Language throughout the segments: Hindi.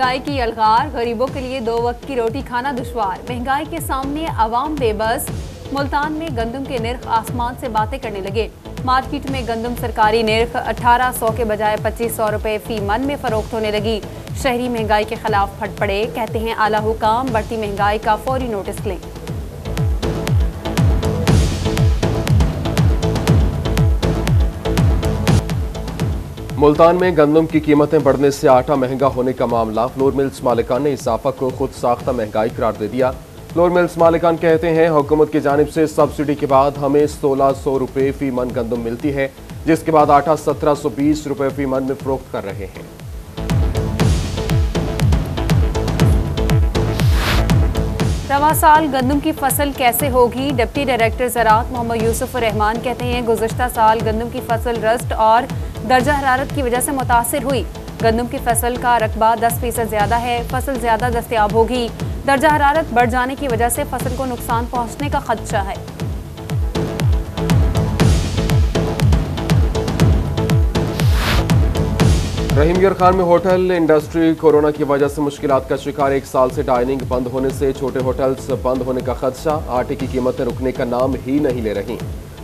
महंगाई की यलगार, गरीबों के लिए 2 वक्त की रोटी खाना दुश्वार। महंगाई के सामने आवाम बेबस। मुल्तान में गंदम के निर्ख आसमान से बातें करने लगे। मार्केट में गंदम सरकारी निर्ख 1800 के बजाय 2500 रुपए फी मन में फरोख्त होने लगी। शहरी महंगाई के खिलाफ फट पड़े। कहते हैं आला हुकाम बढ़ती महंगाई का फौरी नोटिस लें। मुल्तान में गंदम की कीमतें बढ़ने से आटा महंगा होने का मामला। फ्लोर मिल्स मालिकान ने इजाफा को खुद साख्ता महंगाई करार दे दिया। फ्लोर मिल्स मालिकान कहते हैं हुकूमत की जानिब से सब्सिडी के बाद हमें 1600 रुपए फी मन गंदम मिलती है, जिसके बाद आटा 1720 रुपए फी मन में फरोख्त कर रहे हैं। रवा साल गंदम की फसल कैसे होगी? डिप्टी डायरेक्टर ज़राअत मोहम्मद यूसुफ रहमान कहते हैं गुज़श्ता साल गंदम की फसल रस्ट और दर्जा हरारत की वजह से मुतासिर हुई। गंदम की फसल का रकबा 10% ज्यादा है, फसल ज्यादा दस्तयाब होगी। दर्जा हरारत बढ़ जाने की वजह से फसल को नुकसान पहुंचने का खदशा है। रहीम यर खान में होटल इंडस्ट्री कोरोना की वजह से मुश्किलात का शिकार। 1 साल से डाइनिंग बंद होने से छोटे होटल्स बंद होने का खदशा। आटे की कीमतें रुकने का नाम ही नहीं ले रही।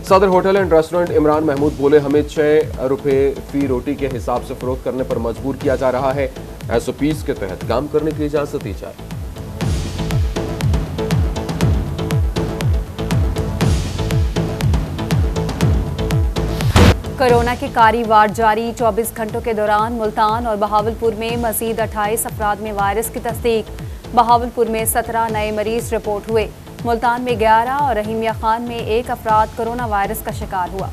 Sadar hotel and restaurant Imran Mahmood बोले हमें 6 रुपए फी रोटी के हिसाब से फरोख्त करने पर मजबूर किया जा रहा है। SOPs के तहत काम करने की इजाजत दी जाए। कोरोना के कारी वार्ड जारी। 24 घंटों के दौरान मुल्तान और बहावलपुर में मजीद 28 अफराद में वायरस की तस्दीक। बहावलपुर में 17 नए मरीज रिपोर्ट हुए। मुल्तान में 11 और रहीमिया खान में 1 अफराद कोरोना वायरस का शिकार हुआ।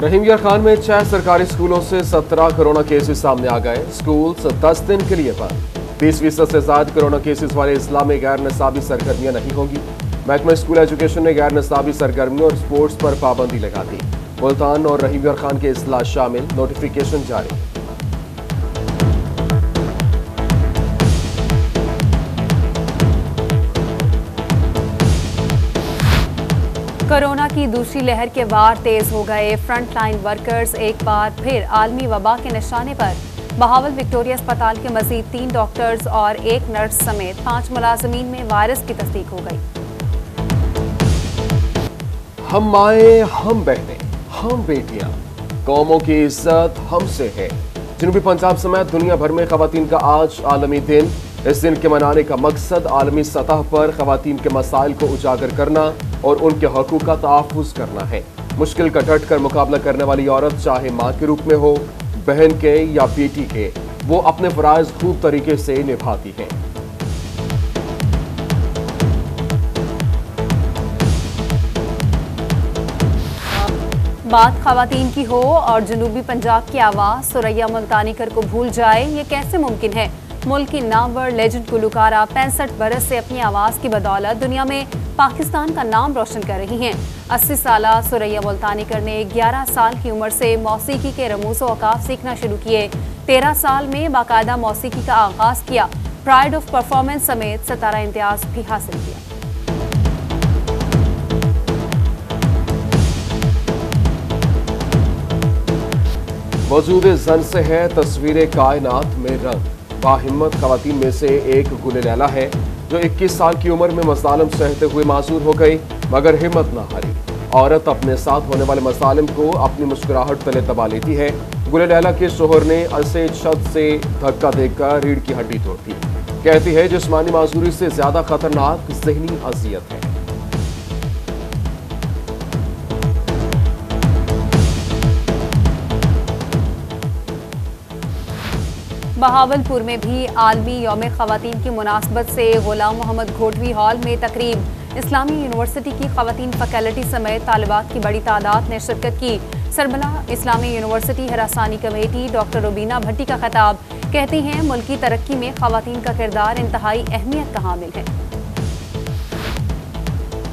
रहीमिया खान में 6 सरकारी स्कूलों से 17 कोरोना केसेस सामने आ गए। स्कूल 10 दिन के लिए बंद। 20% से ज्यादा कोरोना केसेस वाले इस्लाम में गैर निसाबी सरगर्मियां नहीं होंगी। महकमा स्कूल एजुकेशन ने गैर निसाबी सरगर्मियों और स्पोर्ट्स पर पाबंदी लगा दी। मुल्तान और रहीमिया खान के इस्लाह शामिल, नोटिफिकेशन जारी। कोरोना की दूसरी लहर के वार तेज हो गए। फ्रंट लाइन वर्कर्स एक बार फिर आलमी वबा के निशाने पर। बहावल विक्टोरिया अस्पताल के मजीद 3 डॉक्टर्स और 1 नर्स समेत 5 मुलाजमीन में वायरस की तस्दीक हो गई। हम माए, हम बहनें, हम बेटियां, कौमों की इज्जत हमसे है। जनूबी पंजाब समेत दुनिया भर में खवातीन का आज आलमी दिन। इस दिन के मनाने का मकसद आलमी सतह पर खवातीन के मसाइल को उजागर करना और उनके हकूक़ का तहफ़्फ़ुज़ करना है। मुश्किल का डट कर मुकाबला करने वाली औरत चाहे माँ के रूप में हो, बहन के या बेटी के, वो अपने फ़राइज़ खूब तरीके से निभाती हैं। बात खवातीन की हो और जनूबी पंजाब की आवाज़ सुरैया मुल्तानीकर को भूल जाए, ये कैसे मुमकिन है? मुल्क की नामवर लेजेंड गुलकारा 65 बरस से अपनी आवाज़ की बदौलत दुनिया में पाकिस्तान का नाम रोशन कर रही हैं। 80 साला सुरैया मुल्तानीकर ने 11 साल की उम्र से मौसीकी के रमूज़ व औकाफ सीखना शुरू किए। 13 साल में बाकायदा मौसीकी का आगाज़ किया। प्राइड ऑफ परफॉर्मेंस समेत 17 इम्तियाज़ भी हासिल किया। मौजूद जन से है तस्वीर कायनात में रंग। बाहिम्मत खवातीन में से एक गुल लैला है जो 21 साल की उम्र में मसालम सहते हुए माजूर हो गई, मगर हिम्मत न हारी। औरत अपने साथ होने वाले मसालिम को अपनी मुस्कुराहट तले दबा लेती है। गुल लैला के शोहर ने उसे छत से धक्का देकर रीढ़ की हड्डी तोड़ दी। कहती है जिस्मानी माजूरी से ज्यादा खतरनाक ज़हनी अजियत है। बहावलपुर में भी आलमी यौम खवातीन की मुनासबत से गुलाम मोहम्मद घोटवी हॉल में तकरीब। इस्लामी यूनिवर्सिटी की खवातीन फैकल्टी समेत तालिबात की बड़ी तादाद ने शिरकत की। सरबराह इस्लामी यूनिवर्सिटी हरासानी कमेटी डॉक्टर रुबीना भट्टी का खिताब। कहती हैं मुल्क की तरक्की में खवातीन का किरदार इंतहाई अहमियत का हामिल है।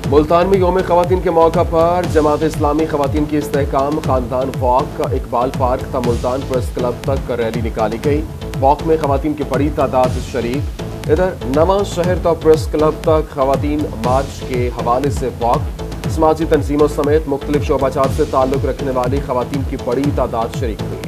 मुल्तान में यौम खवातीन के मौका पर जमात इस्लामी खवातीन की इस्तेहकाम खानदान वॉक का इकबाल पार्क था मुल्तान प्रेस क्लब तक रैली निकाली गई। वॉक में खवातीन की बड़ी तादाद शरीक। इधर नवा शहर तो प्रेस क्लब तक खवातीन मार्च के हवाले से वॉक। समाजी तंजीमों समेत मुख्तलिफ शोबाजात से ताल्लुक रखने वाली खवातीन की बड़ी तादाद शरीक हुई।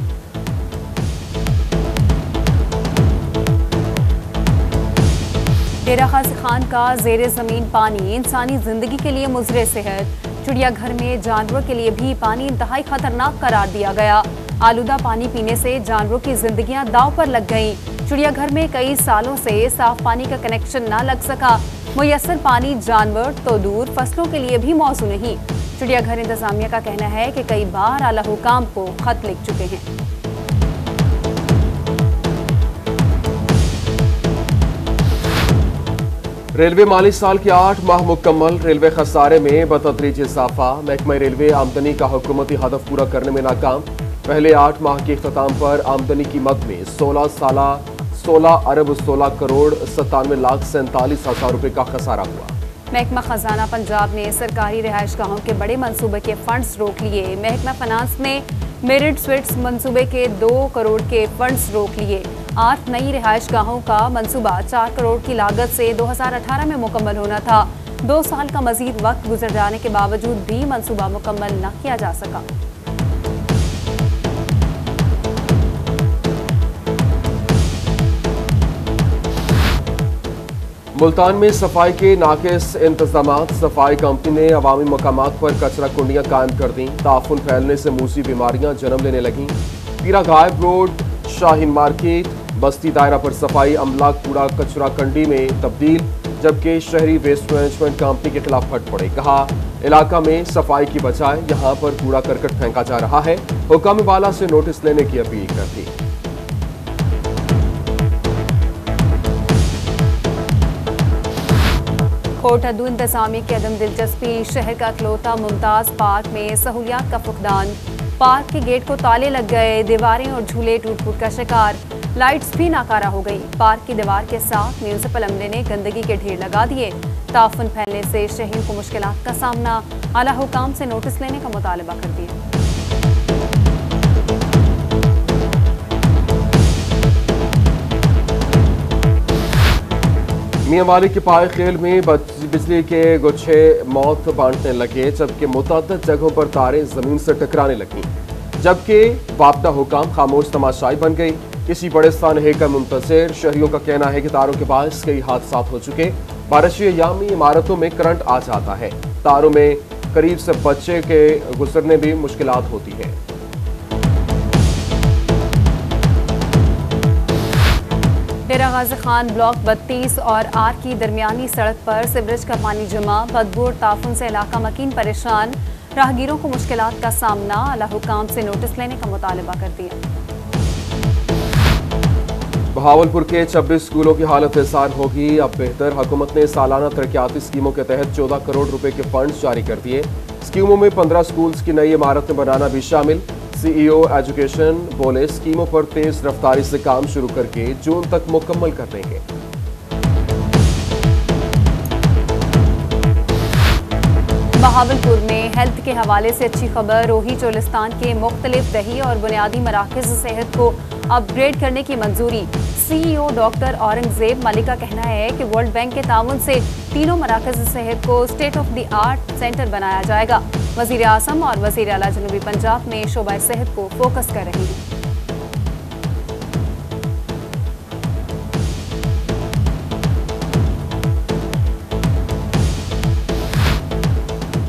डेरा गाजी खान का जेर जमीन पानी इंसानी जिंदगी के लिए मुज़रे सेहत। चिड़ियाघर में जानवरों के लिए भी पानी इंतहाई खतरनाक करार दिया गया। आलूदा पानी पीने से जानवरों की जिंदगियां दांव पर लग गईं। चिड़ियाघर में कई सालों से साफ पानी का कनेक्शन न लग सका। मुयस्सर पानी जानवर तो दूर फसलों के लिए भी मौजू नहीं। चिड़ियाघर इंतजामिया का कहना है कि कई बार आला हुकाम को खत लिख चुके हैं। रेलवे माली साल के 8 माह मुकम्मल। रेलवे खसारे में बतदरीज इजाफा। महकमा रेलवे आमदनी का हुकूमती हदफ पूरा करने में नाकाम। पहले 8 माह के इख्तिताम पर आमदनी की मद में 16 अरब 16 करोड़ 97,47,000 रुपए का खसारा हुआ। महकमा खजाना पंजाब ने सरकारी रिहाइश गाहों के बड़े मंसूबे के फंड्स रोक लिए। महकमा फाइनेंस ने मेरिट स्वीट्स मंसूबे के 2 करोड़ के फंड्स रोक लिए। 8 नई रिहाइश गाहों का मंसूबा 4 करोड़ की लागत से 2018 में मुकम्मल होना था। 2 साल का मजीद वक्त गुजर जाने के बावजूद भी मंसूबा मुकम्मल न किया जा सका। मुल्तान में सफाई के नाकिस इंतजामात। सफाई कंपनी ने अवामी मकामात पर कचरा कुंडियां कायम कर दी। ताफुन फैलने से मूसी बीमारियां जन्म लेने लगीं। पीरा गायब रोड, शाहीन मार्केट, बस्ती दायरा पर सफाई अमला कूड़ा कचरा कंडी में तब्दील, जबकि शहरी वेस्ट मैनेजमेंट कंपनी के खिलाफ फट पड़े। कहा, इलाका में सफाई की बजाय यहां पर कूड़ा करकट फेंका जा रहा है। हुकाम वाला से नोटिस लेने की अपील कर दी। कोट अद्दू इंतजामिया की अदम दिलचस्पी। शहर का अकलौता मुमताज पार्क में सहूलियात का फुकदान। पार्क के गेट को ताले लग गए। दीवारें और झूले टूट फूट का शिकार। लाइट्स भी नाकारा हो गई। पार्क की दीवार के साथ म्यूनिसिपल अमले ने गंदगी के ढेर लगा दिए। ताफुन फैलने से शहरियों को मुश्किलात का सामना। आला हुकाम से नोटिस लेने का मुतालबा कर दिया। मियां वाली के पाए खेल में बिजली के गुच्छे मौत बांटने लगे, जबकि मुतअद्दिद जगहों पर तारें जमीन से टकराने लगी। जबकि वापदा हुकाम खामोश तमाशाई बन गई। किसी बड़े स्थान का मुंतजर। शहरियों का कहना है कि तारों के बायस कई हादसा हो चुके। बारिशी अय्याम में इमारतों में करंट आ जाता है। तारों में करीब से बच्चे के गुजरने भी मुश्किलात होती है। डेरा गाजी खान ब्लॉक 32 और आर की दरमियानी सड़क पर सीवरेज का पानी जमा। बदबू और ताफुन से इलाका मकीन परेशान। राहगीरों को मुश्किलात का सामना। आला हुकाम से नोटिस लेने का मुतालबा कर दिया। बहावलपुर के 26 स्कूलों की हालत बेसार होगी। अब बेहतर। हुकूमत ने सालाना तरक्याती स्कीमों के तहत 14 करोड़ रुपए के फंड्स जारी कर दिए। स्कीमों में 15 स्कूल्स की नई इमारतें बनाना भी शामिल। सीईओ एजुकेशन बोले, स्कीमों पर तेज रफ्तारी से काम शुरू करके जून तक मुकम्मल कर देंगे। बहावलपुर में हेल्थ के हवाले से अच्छी खबर। रोही चोलिस्तान के मुख्तलिफ दही और बुनियादी मराकज़ सेहत को अपग्रेड करने की मंजूरी। सीईओ डॉक्टर औरंगजेब मलिक का कहना है कि वर्ल्ड बैंक के ताउन से तीनों मराकज़ सेहत को state of the art centre बनाया जाएगा। वज़ीर आज़म और वज़ीर आला जनूबी पंजाब में शोबा सेहत को फोकस कर रहे हैं।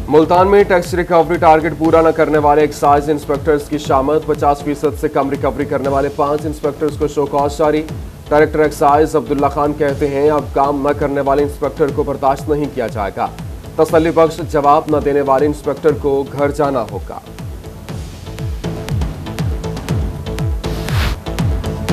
मुल्तान में टैक्स रिकवरी टारगेट पूरा न करने वाले एक्साइज इंस्पेक्टर्स की शामत। 50% से कम रिकवरी करने वाले 5 इंस्पेक्टर्स को शो कॉज जारी। डायरेक्टर एक्साइज अब्दुल्ला खान कहते हैं, अब काम न करने वाले इंस्पेक्टर को बर्दाश्त नहीं किया जाएगा। तसल्ली बख्श जवाब न देने वाले इंस्पेक्टर को घर जाना होगा।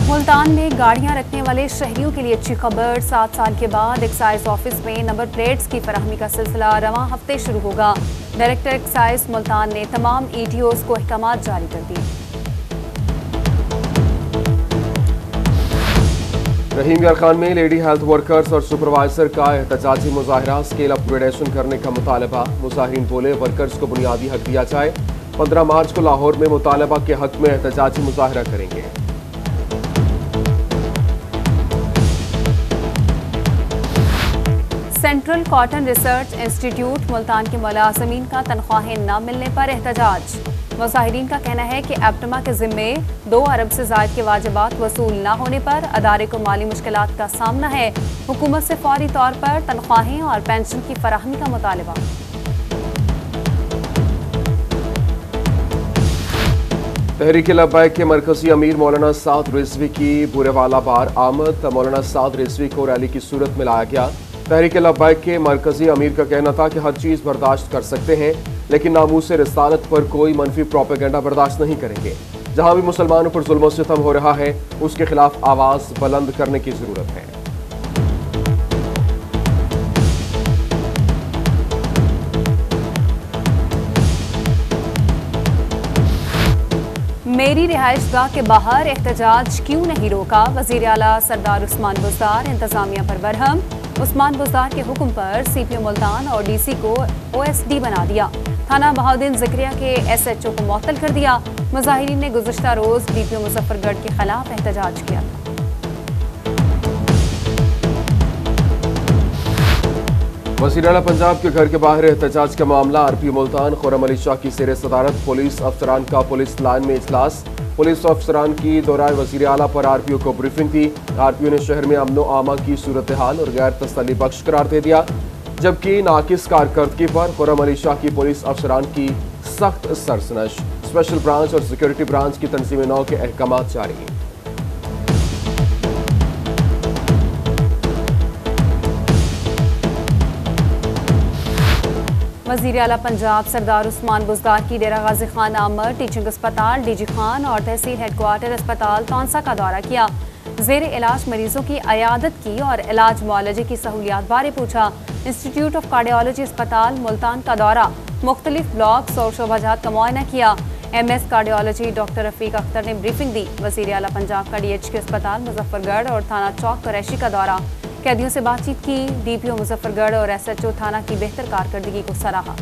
मुल्तान में गाड़ियां रखने वाले शहरियों के लिए अच्छी खबर। 7 साल के बाद एक्साइज ऑफिस में नंबर प्लेट्स की फराहमी का सिलसिला रवां हफ्ते शुरू होगा। डायरेक्टर एक्साइज मुल्तान ने तमाम ETOs को अहकामात जारी कर दिए। रहीम यार खान में लेडी हेल्थ वर्कर्स और सुपरवाइजर का एहतजाजी मुजाहरा। स्केल अपग्रेडेशन करने का मुतालबा। मुजाहिरीन बोले, वर्कर्स को बुनियादी हक दिया जाए। 15 मार्च को लाहौर में मुतालबा के हक में एहतजाजी मुजाहरा करेंगे। Central central cotton research institute Multan के मुलाजमीन का तनख्वाहें न मिलने पर एहतजाज। मुजाहिरीन का कहना है कि एप्टमा के जिम्मे 2 अरब से ज़ायद के वाजिबात वसूल न होने पर अदारे को माली मुश्किलात का सामना है। हुकूमत से फौरी तौर पर तनख्वाहें और पेंशन की फराहमी का मुतालबा। तहरीक लब्बैक के मरकजी अमीर मौलाना साद रिजवी की बुरेवाला बार आमद। मौलाना साद रिजवी को रैली की सूरत में लाया गया। तहरीक लब्बैक के मरकजी अमीर का कहना था कि हर चीज़ बर्दाश्त कर सकते हैं, लेकिन नामूस रिसालत पर कोई मनफी प्रोपेगेंडा बर्दाश्त नहीं करेंगे। जहां भी मुसलमानों पर जुल्म सितम हो रहा है, उसके खिलाफ आवाज़ बुलंद करने की ज़रूरत है। मेरी रिहाइशगाह के बाहर एहतजाज क्यों नहीं रोका? वज़ीर आला सरदार उस्मान बुज़दार इंतजामिया पर बरहम। उस्मान बुज़दार के हुक्म पर CPO मुल्तान और DC को OSD बना दिया। थाना बहाउद्दीन ज़िक्रिया के SHO को मुअत्तल कर दिया। मुजाहिरीन ने गुज़िश्ता रोज़ DPO मुज़फ्फरगढ़ के खिलाफ एहतजाज किया था। वज़ीर आला पंजाब के घर के बाहर एहतजाज का मामला। RPO मुल्तान खुर्रम अली शाह की ज़ेर सदारत पुलिस अफसरान का पुलिस लाइन में इजलास। पुलिस अफसरान की दौरान वज़ीर आला पर RPO को ब्रीफिंग दी। RPO ने शहर में अमनो आमा की सूरत हाल और गैर तसल्ली बख्श करार दे दिया, जबकि नाकिस कारकर्दगी पर खुर्रम अली शाह की पुलिस अफसरान की सख्त सरसनश। स्पेशल ब्रांच और सिक्योरिटी ब्रांच की तंजीम नौ के अहकाम जारी। वज़ीर आला पंजाब सरदार उस्मान बुज़दार की डेरा गाजी खान आमद, टीचिंग अस्पताल DG खान और तहसील हेडक्वार्टर अस्पताल तौंसा का दौरा किया। ज़ेर इलाज मरीजों की अयादत की और इलाज मुआलजे की सहूलियात बारे पूछा। इंस्टीट्यूट ऑफ कार्डियोलॉजी अस्पताल मुल्तान का दौरा, मुख्तलिफ ब्लॉक्स और शोबाजात का मुआयना किया। MS कार्डियोलॉजी डॉक्टर रफ़ीक अख्तर ने ब्रीफिंग दी। वज़ीर आला पंजाब का DHQ अस्पताल मुजफ्फरगढ़ और थाना चौक कुरैशी का दौरा, कैदियों से बातचीत की। DPO मुजफ्फरगढ़ और SHO थाना की बेहतर कारकर्दगी को सराहा।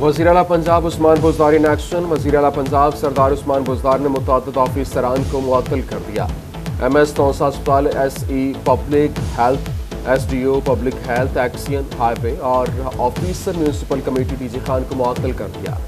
वज़ीर आला पंजाब उस्मान बुज़दार इन एक्शन। वज़ीर आला पंजाब सरदार उस्मान बुज़दार ने मुतअद्दिद ऑफिसरान को मुअत्तल कर दिया। MS तौंसा अस्पताल SE public health, SDO public health, XEN highway और officer municipal committee DG Khan को मुअत्तल कर दिया।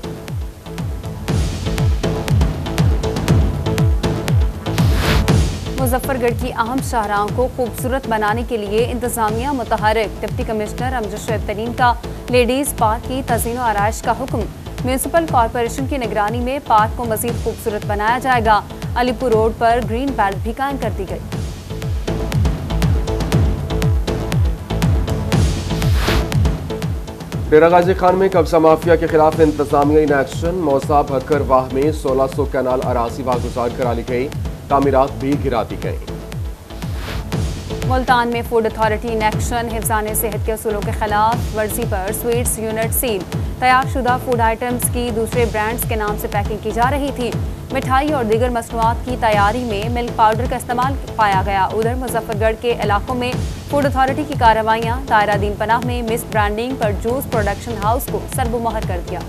मुजफ्फरगढ़ की अहम शाहराहों को खूबसूरत बनाने के लिए इंतजामिया मुतहरिक। डिप्टी कमिश्नर अमजद शोएब तरीन का लेडीज पार्क की तज़ीन व आराइश का हुक्म। म्यूनिसिपल कॉरपोरेशन की निगरानी में पार्क को मजीद खूबसूरत बनाया जाएगा। अलीपुर रोड पर ग्रीन बेल्ट भी कायम कर दी गई। डेरा गाजी खान में कब्जा माफिया के खिलाफ इंतजामिया इन एक्शन। मौसा भक्कर वाह में 1600 कैनाल अराजी वागुजार करा ली गई, तामीरात भी गिरा दी गई। मुल्तान में फूड अथॉरिटी इन एक्शन। हिफ्ज़ान सेहत के असूलों के खिलाफ वर्जी पर स्वीट्स यूनिट सील। तैयार शुदा फूड आइटम्स की दूसरे ब्रांड्स के नाम से पैकिंग की जा रही थी। मिठाई और दीगर मसनूआत की तैयारी में मिल्क पाउडर का इस्तेमाल पाया गया। उधर मुजफ्फरगढ़ के इलाकों में फूड अथॉरिटी की कार्रवाइयाँ। दायरा दीन पनाह में मिस ब्रांडिंग पर जूस प्रोडक्शन हाउस को सरबोमोहर कर दिया।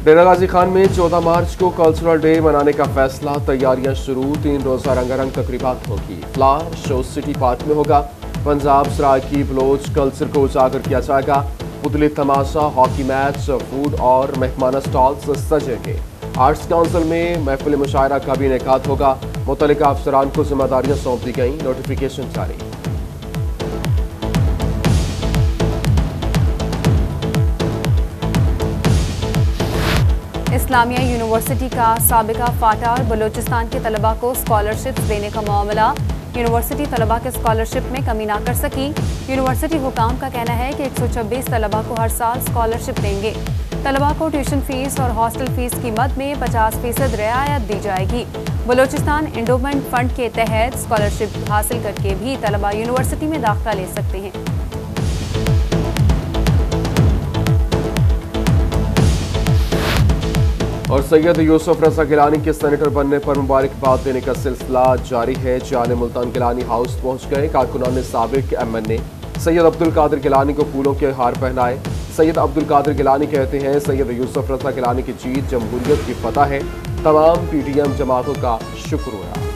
डेरा गाजी खान में 14 मार्च को कल्चरल डे मनाने का फैसला। तैयारियां शुरू। 3 रोजा रंगारंग तकरीबात होगी। फ्लावर शो सिटी पार्क में होगा। पंजाब सराय की बलोच कल्चर को उजागर किया जाएगा। पुतली तमाशा, हॉकी मैच, फूड और मेहमान स्टॉल्स सजेंगे। आर्ट्स काउंसिल में महफिल मुशायरा का भी इनेकाद होगा। मुतल्लिका अफसरान को जिम्मेदारियां सौंप दी गई। नोटिफिकेशन जारी। इस्लामिया यूनिवर्सिटी का साबिका फाटा और बलूचिस्तान के तलबा को स्कॉलरशिप देने का मामला। यूनिवर्सिटी तलबा के स्कॉलरशिप में कमी ना कर सकी। यूनिवर्सिटी हुकाम का कहना है कि 126 तलबा को हर साल स्कॉलरशिप देंगे। तलबा को ट्यूशन फीस और हॉस्टल फीस की मद में 50% रियायत दी जाएगी। बलूचिस्तान इंडोमेंट फंड के तहत स्कॉलरशिप हासिल करके भी तलबा यूनिवर्सिटी में दाखिला ले सकते हैं। और सैयद यूसुफ रजा गिलानी के सेनेटर बनने पर मुबारकबाद देने का सिलसिला जारी है। जाने मुल्तान गिलानी हाउस पहुंच गए। कारकुनान ने साबिक MNA सैयद अब्दुल कादिर गिलानी को फूलों के हार पहनाए। सैयद अब्दुल कादिर गिलानी कहते हैं सैयद यूसुफ रजा गिलानी की जीत जमहूरियत की फतह है। तमाम PTM जमातों का शुक्र हुआ।